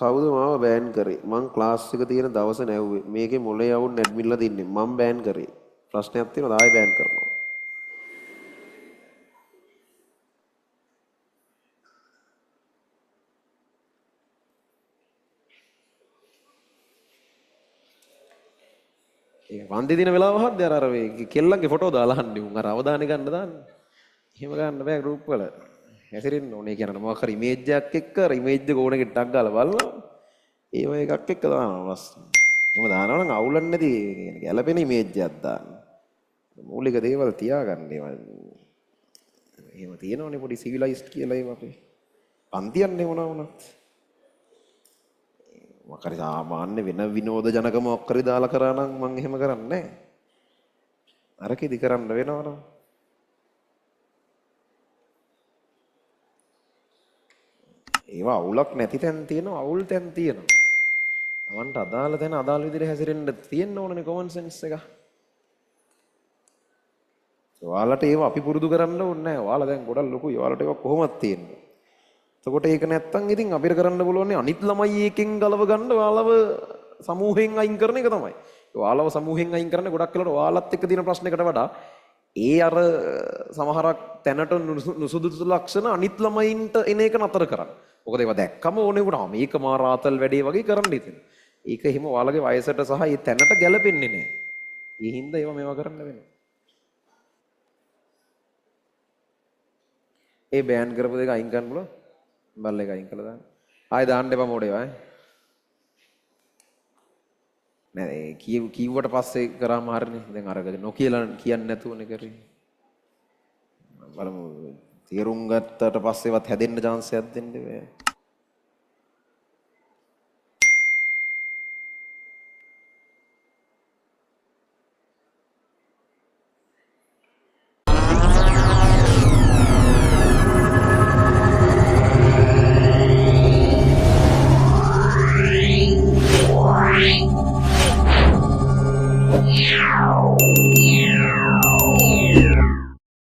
කවුද මාව බෑන් කරේ? මං ක්ලාස් එක තියෙන දවස නැව්වේ. මේකේ මොලේ යවුන් ඇඩ්මින්ලා දින්නේ. මං බෑන් කරේ. ප්‍රශ්නයක් තියෙනවා ආයෙ බෑන් කරනවා. ඒ වන්දි දින වෙලාව හද්ද අර මේ කෙල්ලන්ගේ ෆොටෝ දාලා අහන්නේ උන් අර අවදානෙ ගන්න දාන්නේ. එහෙම ගන්න බෑ ගෲප් වල. හැසිරෙන්න ඕනේ කියන මොකක් හරි ඉමේජ් එකක් එක්ක අර ඉමේජ් එක ඕනෙකට ටක් ගාලා බලනවා. ඒව එකක් එක්ක දානවා බස්. එහෙම දානවා නම් අවුලක් නැති ගැළපෙන ඉමේජ් එකක් දාන්න. මූලික දේවල් තියාගන්න ඒවා. එහෙම තියෙනවනේ පොඩි සිවිලයිස්ඩ් කියලා ඒවා අපේ. පන්තියන්නේ මොනවා වුණත්. මොකක් හරි සාමාන්‍ය වෙන විනෝද ජනක මොකක් හරි දාලා කරා නම් මම එහෙම කරන්නේ නැහැ. අරකෙදි කරන්න වෙනවනම්. ඒවා අවුලක් නැති තැන් තියෙනවා අවුල් තැන් තියෙනවා. Tamanට අදාළ තැන අදාළ විදිහට හැසිරෙන්න තියෙන්න ඕනනේ common sense එක. ඔයාලට ඒව අපි පුරුදු කරන්න ඕනේ නැහැ. ඔයාලා දැන් ගොඩක් ලොකුයි. ඔයාලට ඒක කොහොමද තියෙන්නේ? එතකොට ඒක නැත්තම් ඉතින් අපිට කරන්න පුළුවන් අනිත් ළමයි එකෙන් ගලව ගන්න ඔයාලව සමූහෙන් අයින් කරන එක තමයි. ඔයාලව සමූහෙන් අයින් කරන්නේ ගොඩක් වෙලාවට ඔයාලත් එක්ක තියෙන ප්‍රශ්නයකට වඩා ඒ අර සමහරක් තැනට නුසුදුසු ලක්ෂණ අනිත් ළමයින්ට එන එක නතර කරන්න. මොකද ඒවා දැක්කම ඕනේ වුණා මේක මා රාතල් වැඩේ වගේ කරන්න ඉතින්. ඒක එහෙම ඔයාලගේ වයසට සහ ඒ තැනට ගැලපෙන්නේ නැහැ. ඒ හින්දා ඒවා මේවා කරන්න වෙනවා. ඒ බෑන් කරපු දෙක අයින් කරන්න පුළුවන්. බල් එක අයින් කළා දාන්න. ආයෙ දාන්න එපා මොඩේවා ඈ. නෑ කිව්වට පස්සේ කරාම හරිනේ. දැන් අරගද නොකියලා කියන්නේ නැතුවනේ කරේ. බලමු තීරුම් ගත්තට පස්සේවත් හැදෙන්න chance එකක් දෙන්න බෑ.